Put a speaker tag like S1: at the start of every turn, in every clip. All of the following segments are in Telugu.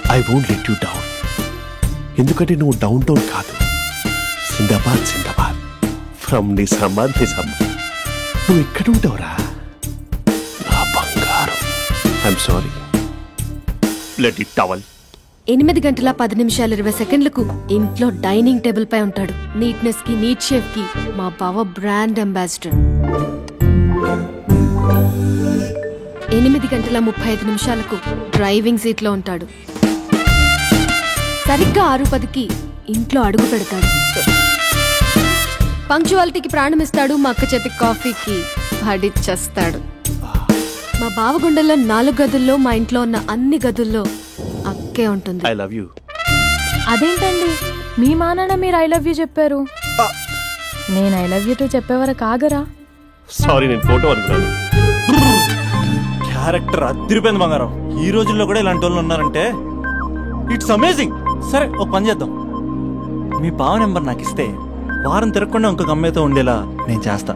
S1: I won't let you down. ఎందుకంటే నువ్వు డౌన్ టౌన్ కాదు, జిందాబాద్ జిందాబాద్ ఫ్రమ్ నిజామాబాద్ నిజామాబాద్. నువ్వు ఎక్కడుంటావురా నా బంగారం? I'm sorry, let it towel.
S2: 8 గంటల 10 నిమిషాలు 20 సెకండ్లకు ఇంట్లో డైనింగ్ టేబుల్ పై ఉంటాడు. నీట్నెస్ కి, నీట్ షేఫ్ కి మా బావ బ్రాండ్ అంబాసిడర్. 8 గంటల 35 నిమిషాలకు డ్రైవింగ్ సీట్ లో ఉంటాడు. సరిగ్గా 6:10కి ఇంట్లో అడుగు పెడతాడు. పంక్చువాలిటీకి ప్రాణం ఇస్తాడు. మా అక్క చేతి కాఫీకి పడిచ్చేస్తాడు. మా బావ గుండెల్లో 4 గదుల్లో, మా ఇంట్లో ఉన్న అన్ని గదుల్లో అక్కే ఉంటుంది.
S1: I love you.
S3: అదేంటండి మీ మా నాన్న మీరు ఐ లవ్ యూ చెప్పారు, నేను ఐ లవ్ యూ టు చెప్పేవరకు ఆగరా?
S1: సారీ, నేను ఫోటో అనుకున్నాను.
S4: క్యారెక్టర్ అదిరిపోయింది బంగారం. ఈ రోజుల్లో కూడా ఇలాంటి వాళ్ళు ఉన్నారంటే ఇట్స్ అమేజింగ్. సరే, ఒక పని చేద్దాం. మీ బావ నెంబర్ నాకు ఇస్తే వారం తిరగకుండా ఇంకొక అమ్మాయితో ఉండేలా నేను చేస్తా.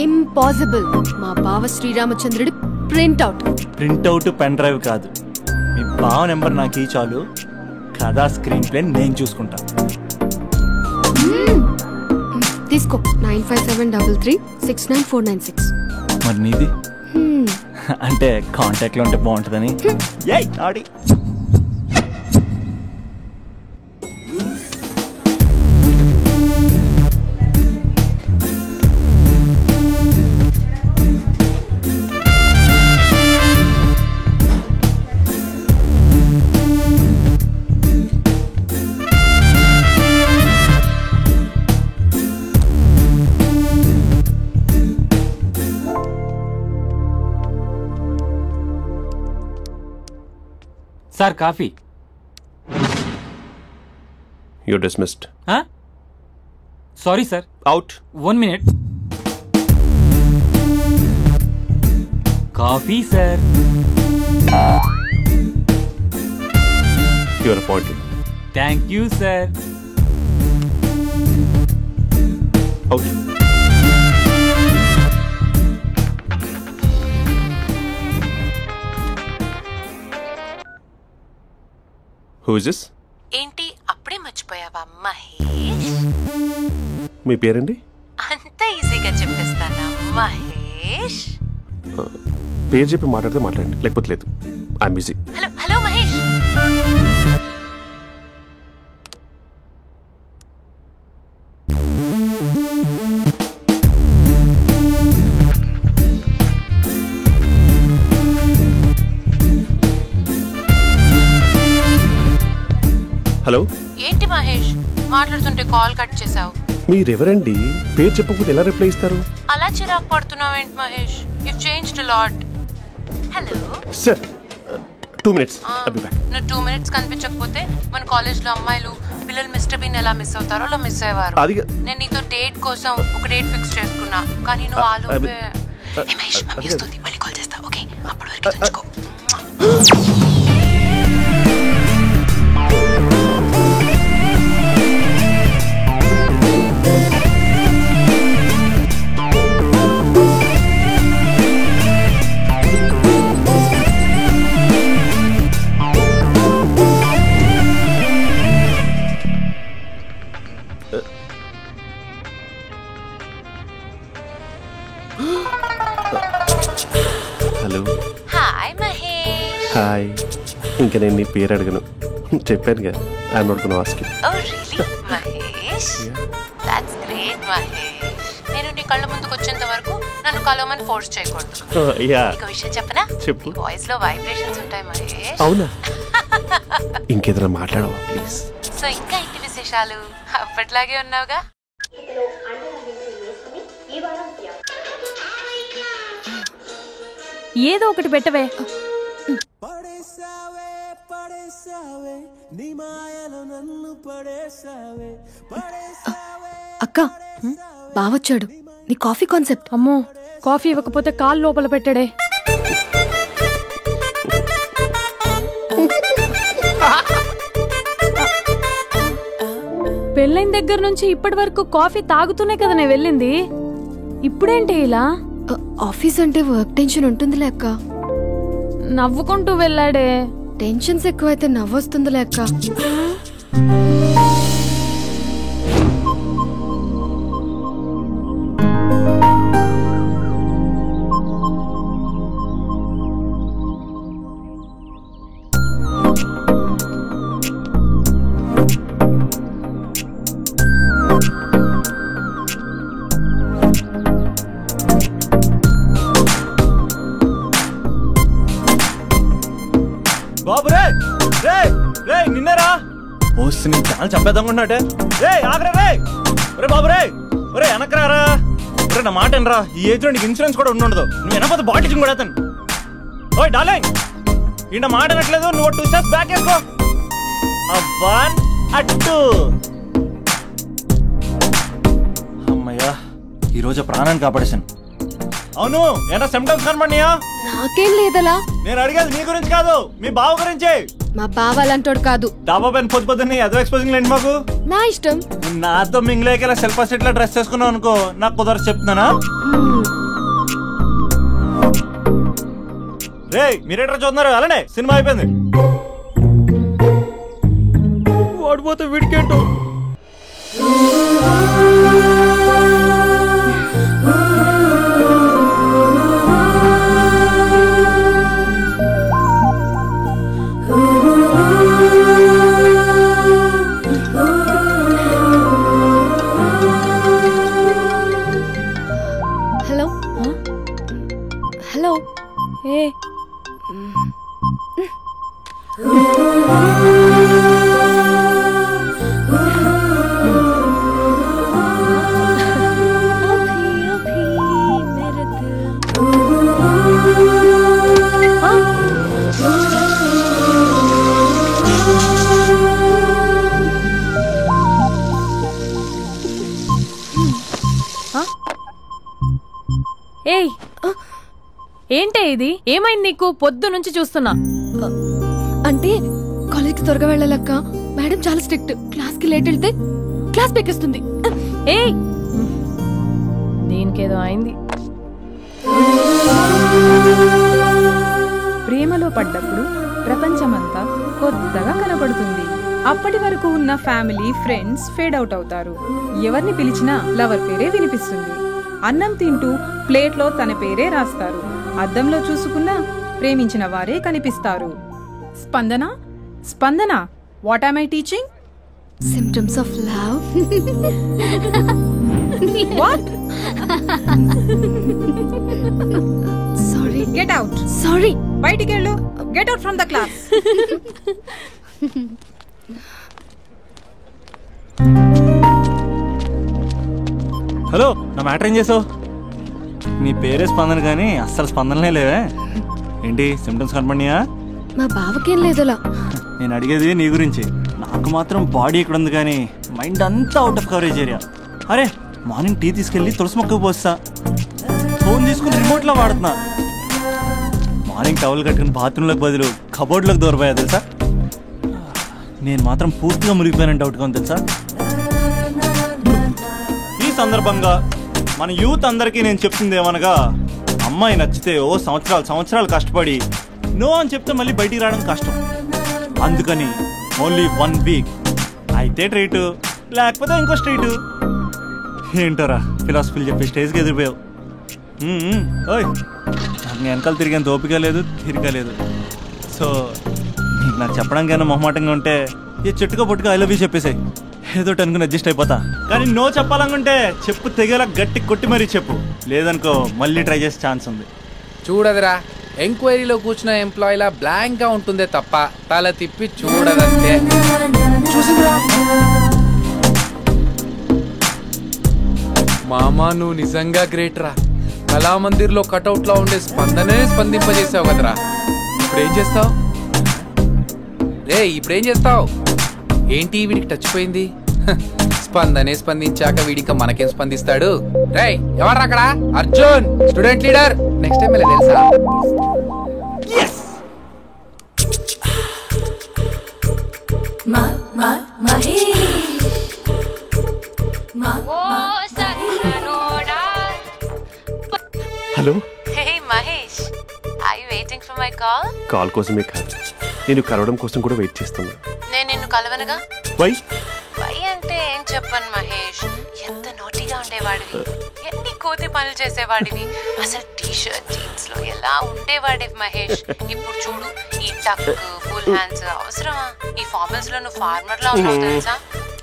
S2: ఇంపాసిబుల్. మా బావ శ్రీరామచంద్రుడి ప్రింట్అవుట్.
S4: ప్రింట్అవుట్ పెన్ డ్రైవ్ కాదు, మీ బావ నెంబర్ నాకు ఈ చాలు. కథా స్క్రీన్ ప్లే నేను చూసుకుంటా.
S2: తీసుకో. 9573369496.
S4: మరి నీది? అంటే కాంటాక్ట్ లో ఉంటే బాగుంటుందని.
S5: Sir coffee.
S1: You're dismissed.
S5: Sorry sir.
S1: Out.
S5: 1 minute. Coffee sir.
S1: You are appointed.
S5: Thank you sir.
S1: Out. Who is this?
S6: ఏంటి అప్పుడే మర్చిపోయావా మహేష్?
S1: మీ పేరండి?
S6: అంత ఈజీగా చెప్పేస్తానా మహేష్?
S1: పేరు చెప్పి మాట్లాడితే మాట్లాడండి, లేకపోతే లేదు. I'm busy.
S6: Hello hello Mahesh.
S1: Hello.
S6: ఏంటి మహేష్ మాట్లాడుతుంటే కాల్ కట్ చేసావు?
S1: మీరెవరండి? పేరు చెప్పకపోతే ఎలా రిప్లై ఇస్తారు?
S6: అలా చిరాకు పడుతున్నావేంటి Mahesh? You changed a lot. Hello
S1: sir, 2 minutes.
S6: నువ్వు 2 minutes కనిపించకపోతే మన కాలేజ్లో అమ్మాయిలు పిల్లలు మిస్టర్ బీన్ ఎలా మిస్ అవుతారో అలా మిస్ అయ్యేవారు. నేను నీతో డేట్ కోసం ఒక డేట్ ఫిక్స్ చేసుకున్నా, కానీ నువ్వు ఆలోపే. మహేష్ మమ్మీ వస్తుంది, మళ్ళీ కాల్ చేస్తా. ఓకే, అప్పటి వరకు ఉంచుకో.
S1: హలో.
S6: హాయ్ మహేష్.
S1: హాయ్. ఇంకా నేను నీ పేరు అడగను, చెప్పాను కదా. I'm not gonna ask you.
S6: Oh really Mahesh? That's great Mahesh. నేను నీ కళ్ళ ముందుకు వచ్చేంత వరకు నన్ను కలవమని ఫోర్స్ చేయకూడదు. ఒక విషయం చెప్పనా?
S1: చెప్పు.
S6: వాయిస్ లో వైబ్రేషన్స్ ఉంటాయి మహేష్.
S1: అవునా? ఇంకేదైనా మాట్లాడవా ప్లీజ్?
S6: సో ఇంకా ఇంటి విశేషాలు అప్పట్లాగే ఉన్నావుగా?
S3: ఏదో ఒకటి పెట్టవే.
S2: అక్క, బావొచ్చాడు. నీ కాఫీ కాన్సెప్ట్.
S3: అమ్మో, కాఫీ ఇవ్వకపోతే కాలు లోపల పెట్టాడే. పెళ్ళైన దగ్గర నుంచి ఇప్పటి వరకు కాఫీ తాగుతూనే కదా నేను వెళ్ళింది. ఇప్పుడేంటి ఇలా?
S2: ఆఫీస్ అంటే వర్క్ టెన్షన్ ఉంటుందిలే అక్క.
S3: నవ్వుకుంటూ వెళ్ళాడే.
S2: టెన్షన్స్ ఎక్కువైతే నవ్వొస్తుందిలే అక్క.
S4: బాబు రే రే రే నిన్నరా పోస్ట్ నీ ఛానల్ చంపేద్దామన్నట్టే. రే ఆగరా రే. ఒరే బాబు రే, ఒరే వెనకరారా. ఒరే నా మాట అనరా, ఈ ఏజ్ లో నీకు ఇన్సూరెన్స్ కూడా ఉండదు. నువ్వు వెనకపోతే బాటిల్ కూడా అతను. ఓయ్ డార్లింగ్, ఈయన మాట అనట్లేదు. నువ్వు 2 స్టెప్స్ బ్యాక్ వేసుకో. 1 2. అమ్మయ్యా, ఈరోజు ప్రాణాన్ని కాపాడేశాను. అవును, ఏనా సిమ్టమ్స్ కనబడినాయా?
S2: నాకేం లేదలా.
S4: నేను అడిగేది నీ గురించి కాదు, మీ బావ గురించి.
S2: మా బావ అలాంటోడు కాదు.
S4: డాబా పైన పొద్దున్నే అదో ఎక్స్పోజింగ్ లేండి మాకు.
S2: నా ఇష్టం.
S4: నాతో మింగిలేక సెల్ఫ్ సెట్ లా డ్రెస్ చేసుకున్నావు అనుకో, నాకు కుదరదు చెప్తున్నానా? రే మీరేట్రా చూస్తున్నారు? అలానే సినిమా అయిపోయింది. ఓడిపోతే వీడికేంటో.
S2: Hello hello.
S3: ఏ ఏయ్, ఏంటే ఇది? ఏమైంది నీకు? పొద్దు నుంచి చూస్తున్నా.
S2: అంటే కాలేజ్కి త్వరగా వెళ్ళాలక్క. మేడం చాలా స్ట్రిక్ట్. క్లాస్ కి లేట్ వెళ్తే క్లాస్ పెక్కిస్తుంది.
S3: ఏయ్, దీనికేదో అయింది.
S7: ప్రేమలో పడ్డప్పుడు ప్రపంచమంతా కొత్తగా కనబడుతుంది. అప్పటి వరకు ఉన్న ఫ్యామిలీ ఫ్రెండ్స్ ఫేడ్ అవుట్ అవుతారు. ఎవరిని పిలిచినా లవర్ పేరే వినిపిస్తుంది. అన్నం తింటూ ప్లేట్లో తన పేరే రాస్తారు. అద్దంలో చూసుకున్నా ప్రేమించిన వారే కనిపిస్తారు. Spandana, Spandana, what am I teaching?
S2: Symptoms of love.
S7: What?
S2: Sorry.
S7: Get out.
S2: Sorry.
S7: బయటికి వెళ్ళు. Get out from the class.
S4: Hello, నా మ్యాటర్ ఏం చేసావు? నీ పేరే స్పందన కానీ అస్సలు స్పందనలే లేవే. ఏంటి సిమ్టమ్స్ కనపడినాయా?
S2: మా బావకేం లేదలా.
S4: నేను అడిగేది నీ గురించి. నాకు మాత్రం బాడీ ఇక్కడ ఉంది కానీ మైండ్ అంతా అవుట్ ఆఫ్ కవరేజ్ ఏరియా. అరే మార్నింగ్ టీ తీసుకెళ్ళి తులసి మొక్కకు పోస్తా. ఫోన్ తీసుకుని రిమోట్లో వాడుతున్నా. మార్నింగ్ టవల్ కట్టుకుని బాత్రూంలోకి బదులు కబోర్డ్లోకి దూరపోయా తెలుసా. నేను మాత్రం పూర్తిగా మునిగిపోయానని డౌట్గా ఉంది తెలుసా. ఈ సందర్భంగా మన యూత్ అందరికీ నేను చెప్తుంది ఏమనగా, అమ్మాయి నచ్చితే ఓ సంవత్సరాలు కష్టపడి నో అని చెప్తే మళ్ళీ బయటికి రావడం కష్టం. అందుకని ఓన్లీ 1 వీక్ అయితే ట్రీటు, లేకపోతే ఇంకో స్ట్రీటు. ఏంటోరా ఫిలాసఫీలు చెప్పి స్టేజ్కి ఎదిరిపోయావు. ఓయ్, నాకు వెనకాల తిరిగేంత ఓపిక లేదు, తీరిక లేదు. సో నీకు నాకు చెప్పడానికైనా మొహమాటంగా ఉంటే ఈ చెట్టుగా పొట్టుగా ఐ లవ్ యూ చెప్పేసాయి. ఏదో అనుకుని అడ్జస్ట్ అయిపోతా. కానీ నో చెప్పాలనుకుంటే చెప్పు తెగేలా గట్టి కొట్టి మరీ చెప్పు. లేదనుకో మళ్ళీ ట్రై చేసే ఛాన్స్ ఉంది.
S8: చూడదురా, ఎంక్వైరీలో కూర్చున్న ఎంప్లాయీలా బ్లాంక్ గా ఉంటుందే తప్ప తల తిప్పి చూడదంతే. చూసిందిరా మామా, నువ్వు నిజంగా గ్రేట్ రా. కళామందిర్లో కటౌట్ లో ఉండే స్పందనే స్పందింపజేసావు కదరా. ఇప్పుడేం చేస్తావు రే? ఇప్పుడేం చేస్తావు? ఏంటి వీడికి టచ్ పోయింది? స్పందనే స్పందించాక వీడిక మనకేం స్పందిస్తాడు? రేయ్ ఎవరు అక్కడ? Arjun, student leader. Next time తెలుసా?
S1: Hello.
S6: Hey Mahesh, are you waiting for my call?
S1: Call కోసమే కాదు, నేను కలవడం కోసం కూడా వెయిట్ చేస్తున్నా.
S6: నేను నిన్ను కలవనుగా.
S1: వై
S6: అంటే ఏం చెప్పను మహేష్, ఎంత నోటిగా ఉండేవాడివి, ఎన్ని కోతి పనులు చేసేవాడివి, అసలు టీషర్ట్ జీన్స్ లో ఎలా ఉండేవాడివి మహేష్. ఇప్పుడు చూడు, ఈ టక్ ఫుల్ హ్యాండ్స్ అవసరమా? ఈ ఫార్మల్స్ లో నువ్వు ఫార్మర్ లా ఉన్నావు తెలుసా?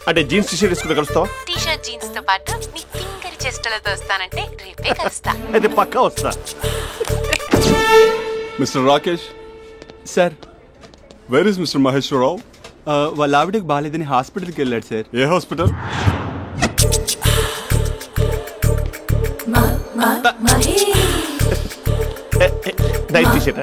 S1: అంటే జీన్స్ టీషర్ట్ వేసుకుని కలుస్తావా?
S6: టీషర్ట్ జీన్స్ తో పాటు నీ తింగరి చెస్టలతో వస్తానంటే రేపే కలుస్తా.
S1: అయితే పక్కా వస్తా.
S9: Mister Rakesh
S10: sir,
S9: where is mister Maheswararao?
S10: వాళ్ళ ఆవిడకి బాగాలేదని హాస్పిటల్కి వెళ్ళాడు సార్.
S9: ఏ హాస్పిటల్?
S1: Night T-shirt.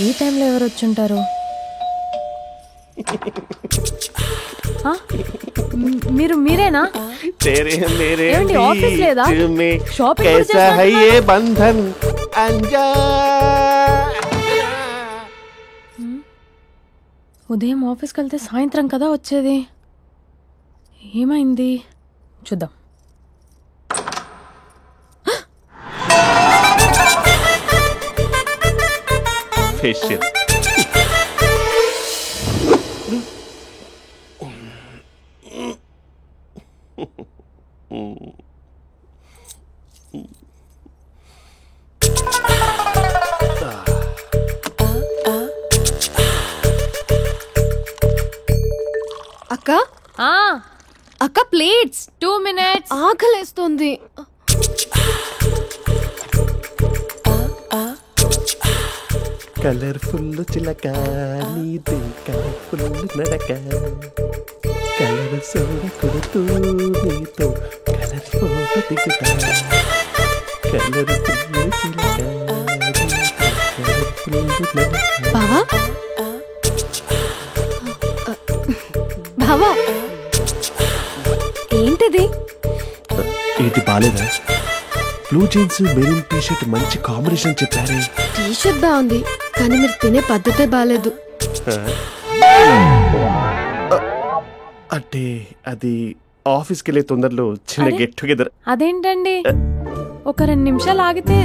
S3: ఈ టైంలో ఎవరు వచ్చుంటారు? మీరేనా? ఏమండి, ఆఫీస్ లేదా? షాపింగ్ కూడా చేస్తున్నారు? ఉదయం ఆఫీస్కి వెళ్తే సాయంత్రం కదా వచ్చేది. ఏమైంది చూద్దాం.
S1: ఫేషియల్.
S2: అక్క అక్క ప్లేట్స్.
S3: 2 minutes.
S2: ఆకలేస్తుంది.
S1: కలర్ఫుల్ చిలక నీది కలర్ఫుల్ నడక, కలర్ సోడ కొడుతూ నీతో కలర్ ఫోటో దిగుతా, కలర్ఫుల్ చిలక
S2: బావా బావా ఏంటిది?
S1: ఏంటి బాలేదా? బ్లూ జీన్స్ మెరూన్ టీషర్ట్ మంచి కాంబినేషన్ చెప్పారే.
S2: టీషర్ట్ బాగుంది కానీ మీరు తినే పద్ధతే బాలేదు.
S1: అంటే అది ఆఫీస్కి వెళ్ళే తొందరలో చిన్న గెట్ టుగెదర్.
S3: అదేంటండి, ఒక 2 నిమిషాలు ఆగితే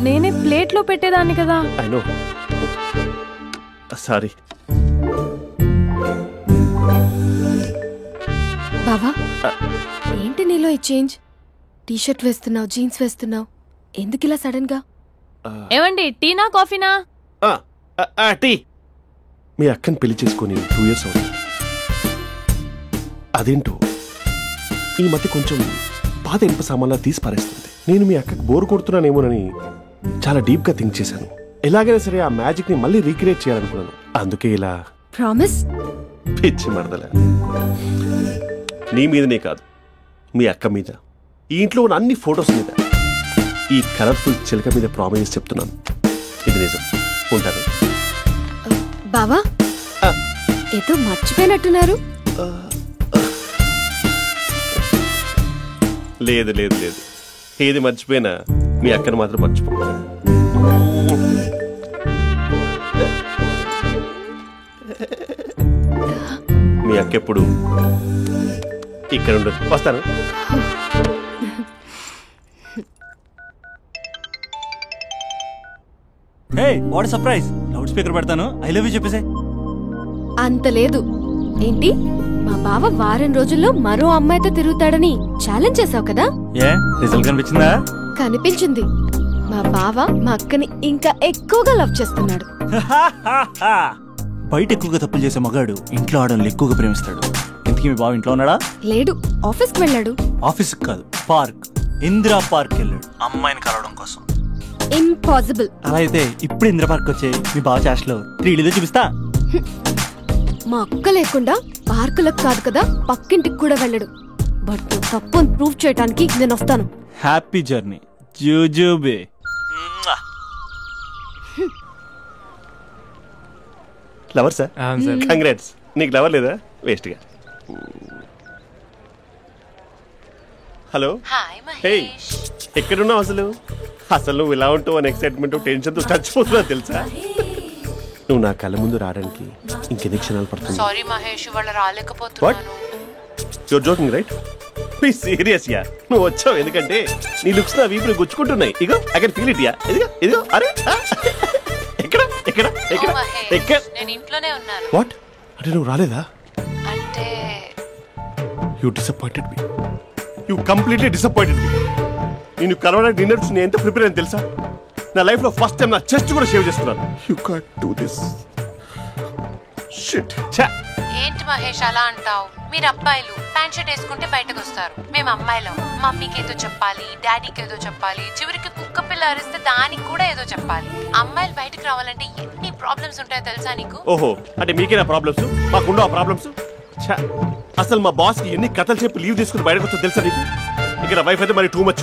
S3: నేనే ప్లేట్లో పెట్టేదాన్ని కదా.
S1: I know, sorry.
S2: బావా ఏంటి నీలో ఈ చేంజ్? టీషర్ట్ వేస్తున్నావు, జీన్స్ వేస్తున్నావు, ఎందుకు ఇలా సడన్ గా?
S3: ఏమండి, టీనా కాఫీనా?
S1: టీ. మీ అక్కని పెళ్లి చేసుకొని 2 years అవుతుంది. అదేంటో ఈ మధ్య కొంచెం పాత ఇనుప సామాన్లా తీసి పారేస్తుంది. నేను మీ అక్కకి బోర్ కొడుతున్నానేమోనని చాలా డీప్ గా థింక్ చేశాను. ఎలాగైనా సరే ఆ మ్యాజిక్ ని మళ్ళీ రీక్రియేట్ చేయాలనుకున్నాను. అందుకే ఇలా.
S2: ప్రామిస్?
S1: పిచ్చి మరదల, నీ మీదనే కాదు, మీ అక్క మీద, ఈ ఇంట్లో ఉన్న అన్ని ఫొటోస్ మీద, ఈ కలర్ఫుల్ చిలక మీద ప్రామిస్ చెప్తున్నాను. ఇది నిజం. ఉంటాను.
S2: బావా ఏదో మర్చిపోయినట్టున్నారు.
S1: లేదు లేదు లేదు, ఏది మర్చిపోయినా మీ అక్కను మాత్రం మర్చిపో. మీ అక్క ఎప్పుడు ఇక్కడ ఉండదు. వస్తాను.
S4: Hey what surprise, loud speaker పెడతాను, ఐ లవ్ యూ చెప్పేసే.
S2: అంత లేదు. ఏంటి, మా బావ వారం రోజుల్లో మరో అమ్మాయితో తిరుగుతాడని ఛాలెంజ్ చేసావు కదా?
S4: ఏ రిజల్ట్ కనిపించిందా?
S2: కనిపించింది. మా బావ మా అక్కని ఇంకా ఎక్కువగా లవ్ చేస్తున్నాడు.
S4: బయట ఎక్కువగా తప్పులు చేసే మగాడు ఇంట్లో ఆడవాళ్ళు ఎక్కువగా ప్రేమిస్తాడు. ఇంతకీ మీ బావ ఇంట్లో ఉన్నాడా?
S2: లేడు, ఆఫీస్ కి వెళ్ళాడు.
S4: ఆఫీస్ కాదు, పార్క్, ఇందిరా పార్క్ వెళ్ళాడు అమ్మాయిని కలవడం కోసం.
S2: ఇంపాసిబుల్.
S4: అలా అయితే ఇప్పుడు ఇందిరా పార్క్ వచ్చే మీ బావ చాష్లో 3Dలో చూపిస్తా.
S2: మా అక్క లేకుండా పార్కులకు కాదు కదా పక్కింటికి కూడా వెళ్ళడు. బట్ నువ్వు తప్పు అని ప్రూవ్ చేయడానికి నేను వస్తాను.
S4: హ్యాపీ జర్నీ జూజూబే.
S1: Lover sir, congrats. నీకు లవర్ లేదా? వేస్ట్ గా. హలో, హే, ఎక్కడున్నావు అసలు? అసలు నువ్వు ఇలా ఉంటావు అని ఎక్సైట్మెంట్ టెన్షన్ తో చచ్చిపోతున్నా తెలుసా? నువ్వు నా కళ్ళ ముందు రావడానికి ఇంకెన్ని క్షణాలు పడుతుంది?
S6: సారీ మహేష్, వాళ్ళు రాలేకపోతున్నాను.
S1: Your joking right? Please serious yeah. నువ్వు వచ్చావు ఎందుకంటే నీ లుక్స్ నా వీపుని గుచ్చుకుంటున్నాయి. ఇగో I can feel it yeah. ఇదిగో ఇదిగో. అరే ఎక్కడ ఎక్కడ ఎక్కడ ఎక్కడ?
S6: నేను ఇంట్లోనే ఉన్నాను.
S1: వాట్ అంటే నువ్వు రాలేదా?
S6: అంటే
S1: you disappointed me. You completely disappointed me. నేను కరోనా డిన్నర్స్ నేను ఎంత ప్రిపేర్ అని తెలుసా? నా లైఫ్ లో ఫస్ట్ టైం నా చెస్ట్ కూడా షేవ్ చేస్తున్నాను. You can't do this. Shit.
S6: ఏంటి మహేష్ అలా అంటావు? మీరు అబ్బాయిలు ప్యాంట్ షర్ట్ వేసుకుంటే బయటకు వస్తారు. మేము అమ్మాయిలం మమ్మీకి ఏదో చెప్పాలి, డాడీకి ఏదో చెప్పాలి, చివరికి కుక్క పిల్ల అరిస్తే దానికి కూడా ఏదో చెప్పాలి. అమ్మాయిలు బయటకు రావాలంటే ఎన్ని ప్రాబ్లమ్స్ ఉంటాయో తెలుసా నీకు?
S1: ఓహో, అంటే మీకేనా ప్రాబ్లమ్స్? మాకుండా ఆ ప్రాబ్లమ్స్? అసలు మా బాస్ కి ఎన్ని కథలు చెప్పి లీవ్ తీసుకుని బయటకు వస్తా తెలుసా నీకు? ఇక్కడ వైఫ్ అయితే మరి టూ మచ్.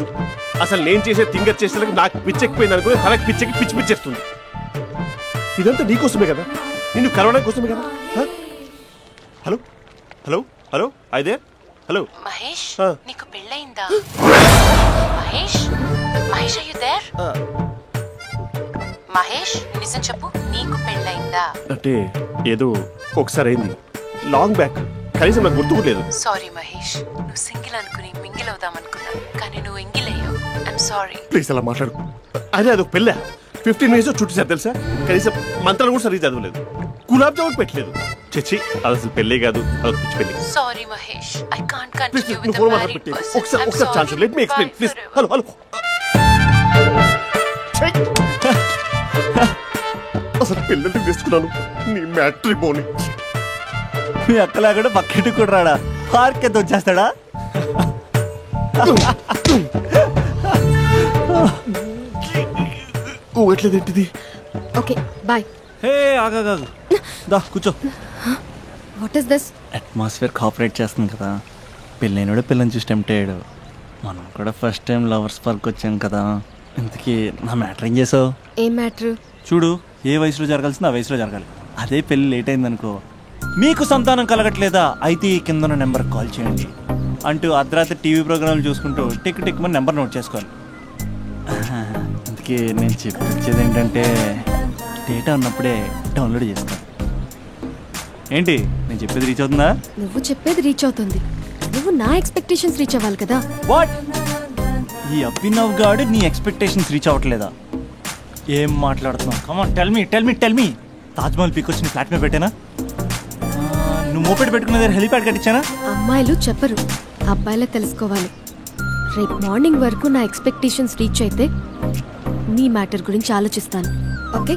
S1: అసలు నేను చేసే థింగర్ చేసేందుకు నాకు పిచ్చెక్కిపోయింది అనుకుని తనకి పిచ్చెక్కి పిచ్చి పిచ్చేస్తుంది. ఇదంతా నీకోసమే కదా, నిన్ను కరోనా కోసమే కదా. హలో హలో హలో, అయితే హలో
S6: మహేష్, నీకు పెళ్ళయిందా? Mahesh, Mahesh are you there? Mahesh నిజం చెప్పు, నీకు పెళ్ళయిందా?
S1: అంటే ఏదో ఒకసారి అయింది, లాంగ్ బ్యాక్, కనీసం నాకు గుర్తులేదు.
S6: సారీ మహేష్, నువ్వు సింగిల్ అనుకుని మింగిల్ అవుదాం అనుకున్నా, కానీ నువ్వు ఎంగిల్ అయ్యావు. I'm sorry.
S1: ప్లీజ్ అలా మాట్లాడు. అదే అదొక పెళ్ళ 15 minutes చుట్టేసారు తెలుసా? కనీసం మంత్రాలు కూడా సరిగ్గా చదవలేదు, గులాబ్ జామున్ పెట్టలేదు. చచ్చి, అది అసలు పెళ్ళే కాదు, అదొక పిచ్చి పెళ్ళి.
S6: Sorry Mahesh, I can't continue with the
S1: phone
S6: married person.
S1: ఒకసారి chance let me explain please. Hello hello. అసలు పిల్లల్ని తీసుకున్నాను నీ మ్యాట్రీ బోని.
S4: మీ అక్కలా కూడా పక్కింటి కూడా రాడా? పార్క్ ఎంత వచ్చేస్తాడా?
S1: ఎట్లేదేంటిది?
S2: Okay bye.
S4: హే ఆగా దా కూర్చో.
S2: What is this?
S4: Atmosphere cooperate చేస్తుంది కదా. పెళ్ళైనడు పిల్లని చూసి టెంప్ట్ అయ్యాడు. మనం కూడా ఫస్ట్ టైం లవర్స్ పార్క్ వచ్చాం కదా. ఇంతకీ నా మ్యాటర్ ఏం చేసావు?
S2: ఏం మ్యాటర్?
S4: చూడు, ఏ వయసులో జరగాల్సింది ఆ వయసులో జరగాలి. అదే పెళ్ళి లేట్ అయిందనుకో, మీకు సంతానం కలగట్లేదా అయితే ఈ కింద నెంబర్ కాల్ చేయండి అంటూ అర్ధరాత్రి టీవీ ప్రోగ్రాంలు చూసుకుంటూ టిక్ టిక్ మన నెంబర్ నోట్ చేసుకోవాలి. అందుకే నేను చెప్పేది ఏంటంటే డేటా ఉన్నప్పుడే డౌన్లోడ్ చేసుకోవాలి. ఏంటి నేను చెప్పేది రీచ్ అవుతుందా?
S2: నువ్వు చెప్పేది రీచ్ అవుతుంది, నువ్వు నా ఎక్స్పెక్టేషన్స్ రీచ్ అవ్వాలి కదా.
S4: వాట్? ఈ అభినవ్ గాడు నీ ఎక్స్పెక్టేషన్స్ రీచ్ అవ్వట్లేదా? ఏం మాట్లాడుతున్నావు? Come on tell me. Taj Mahal peak వచ్చి నీ ఫ్లాట్ మీద పెట్టానా? నువ్వు మోపెట్ పెట్టుకునే దగ్గర హెలిప్యాడ్ కట్టించానా?
S2: అమ్మాయిలు చెప్పరు, అబ్బాయిలే తెలుసుకోవాలి. రేపు మార్నింగ్ వరకు నా ఎక్స్పెక్టేషన్స్ రీచ్ అయితే నీ మ్యాటర్ గురించి ఆలోచిస్తాను. Okay,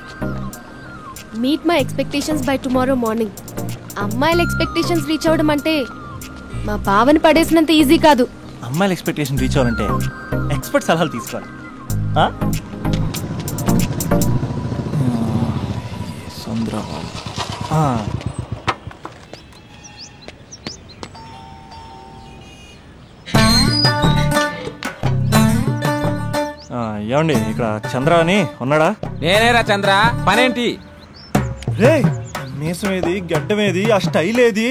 S2: meet my expectations by tomorrow morning. అమ్మాయిల ఎక్స్పెక్టేషన్స్ రీచ్ అవ్వడం అంటే మా బావని పడేసినంత ఈజీ కాదు.
S4: అమ్మాయిల ఎక్స్పెక్టేషన్ రీచ్ అవ్వాలంటే ఎక్స్పర్ట్ సలహాలు తీసుకోవాలి. ఏమండి, ఇక్కడ చంద్ర అని ఉన్నాడా?
S11: నేనేరా చంద్ర, పనేంటి?
S4: రే, మీసం ఏది, గడ్డం ఏది, ఆ స్టైల్ ఏది,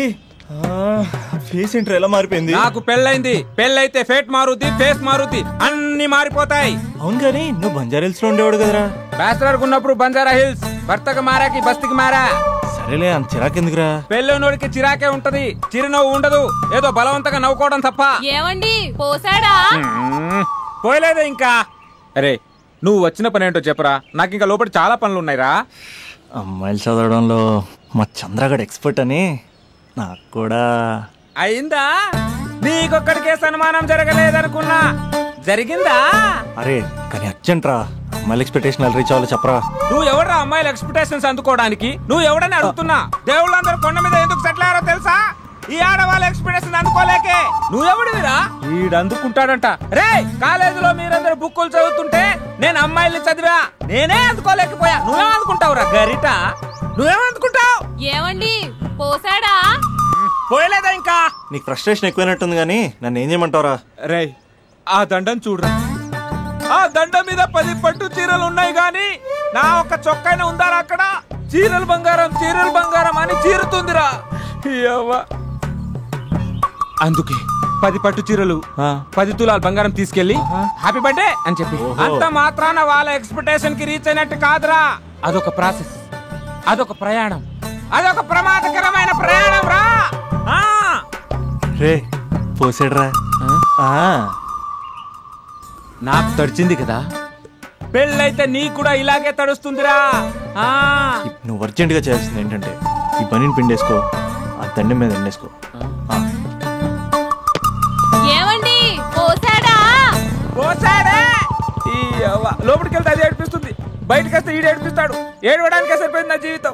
S4: ఫేస్ ఏంటర్ ఎలా మారిపోయింది?
S11: నాకు పెళ్ళైంది, పెళ్ళైతే ఫేట్ మారుద్ది, ఫేస్ మారుద్ది, అన్ని మారిపోతాయి.
S4: అవును కానీ నువ్వు బంజారా హిల్స్ లో ఉండేవాడు కదరా?
S11: బ్యాచిలర్ ఉన్నప్పుడు బంజారా హిల్స్, భర్తకు మారాకి బస్తికి మారా.
S4: సరేలే, అంత చిరాకెందుకురా?
S11: పెళ్ళోనోడికి చిరాకే ఉంటది, చిరునవ్వు ఉండదు, ఏదో బలవంతంగా నవ్వుకోవడం తప్ప.
S3: ఏమండి పోసాడా?
S11: పోయలేదే ఇంకా. అరే నువ్వు వచ్చిన పని ఏంటో చెప్పరా, నాకు ఇంకా లోపల చాలా పనులు ఉన్నాయిరా.
S4: అమ్మాయిలు చదవడంలో మా చంద్రగడ్ ఎక్స్పర్ట్ అని నాకు కూడా
S11: అయిందా? నీకొక్కడికే సన్మానం జరగలేదనుకున్నా, జరిగిందా?
S4: అరే కానీ అర్జెంట్ రా, అమ్మాయిల ఎక్స్పెక్టేషన్ రీచ్ అవ్వాలి చెప్పరా.
S11: నువ్వు ఎవడరా అమ్మాయిల ఎక్స్పెక్టేషన్స్ అందుకోవడానికి? నువ్వు ఎవడని అడుగుతున్నా. దేవుళ్ళందరూ కొండ మీద ఎందుకు సెటిల్ అయ్యారో తెలుసా? ఈ ఆడవాళ్ళ ఎక్స్పెక్టేషన్ అందుకోలేకే. నువ్వెవడివిరా? వీడు అందుకుంటాడంట. రే కాలేజీలో మీరందరూ బుక్కులు చదువుతుంటే నేను అమ్మాయిల్ని చదివా, నేనే అందుకోలేకపోయా. నువ్వేమనుకుంటావురా గరిట? నువ్వేమనుకుంటావు?
S6: ఏమండి పోసాడా?
S11: పోయలేదా ఇంకా?
S4: నీకు ఫ్రస్ట్రేషన్ ఎక్కువైనట్టుంది కానీ నన్ను ఏం చేయమంటావురా?
S11: రే ఆ దండం చూడరా, ఆ దండం మీద 10 పట్టు చీరలు ఉన్నాయి గాని నా ఒక్క చొక్కాయిన ఉందారా అక్కడ? చీరలు బంగారం అని చీరుతుందిరా. అందుకే 10 పట్టు చీరలు 10 తులాల బంగారం తీసుకెళ్లి హ్యాపీ బర్త్డే అని చెప్పి. అంత మాత్రాన వాళ్ళ ఎక్స్పెక్టేషన్ కి రీచ్ అయినట్టు కాదురా. అదొక ప్రాసెస్, అదొక ప్రయాణం, అదొక ప్రమాదకరమైన ప్రయాణం రా.
S4: రే పోసాడ్రా.
S11: నాకు తడిచింది కదా, పెళ్ళైతే నీకు కూడా ఇలాగే తడుస్తుందిరా.
S4: నువ్వు అర్జెంట్ గా చేయాల్సింది ఏంటంటే ఈ పనిని పిండేసుకో, ఆ దండం మీద ఎండేసుకో.
S6: ఏమండి పోసాడా?
S11: పోసాడే. లోపలికి వెళ్తే అది ఏడిపిస్తుంది, బయటకు వస్తే ఈడు ఏడిపిస్తాడు. ఏడవడానికే సరిపోయింది నా జీవితం.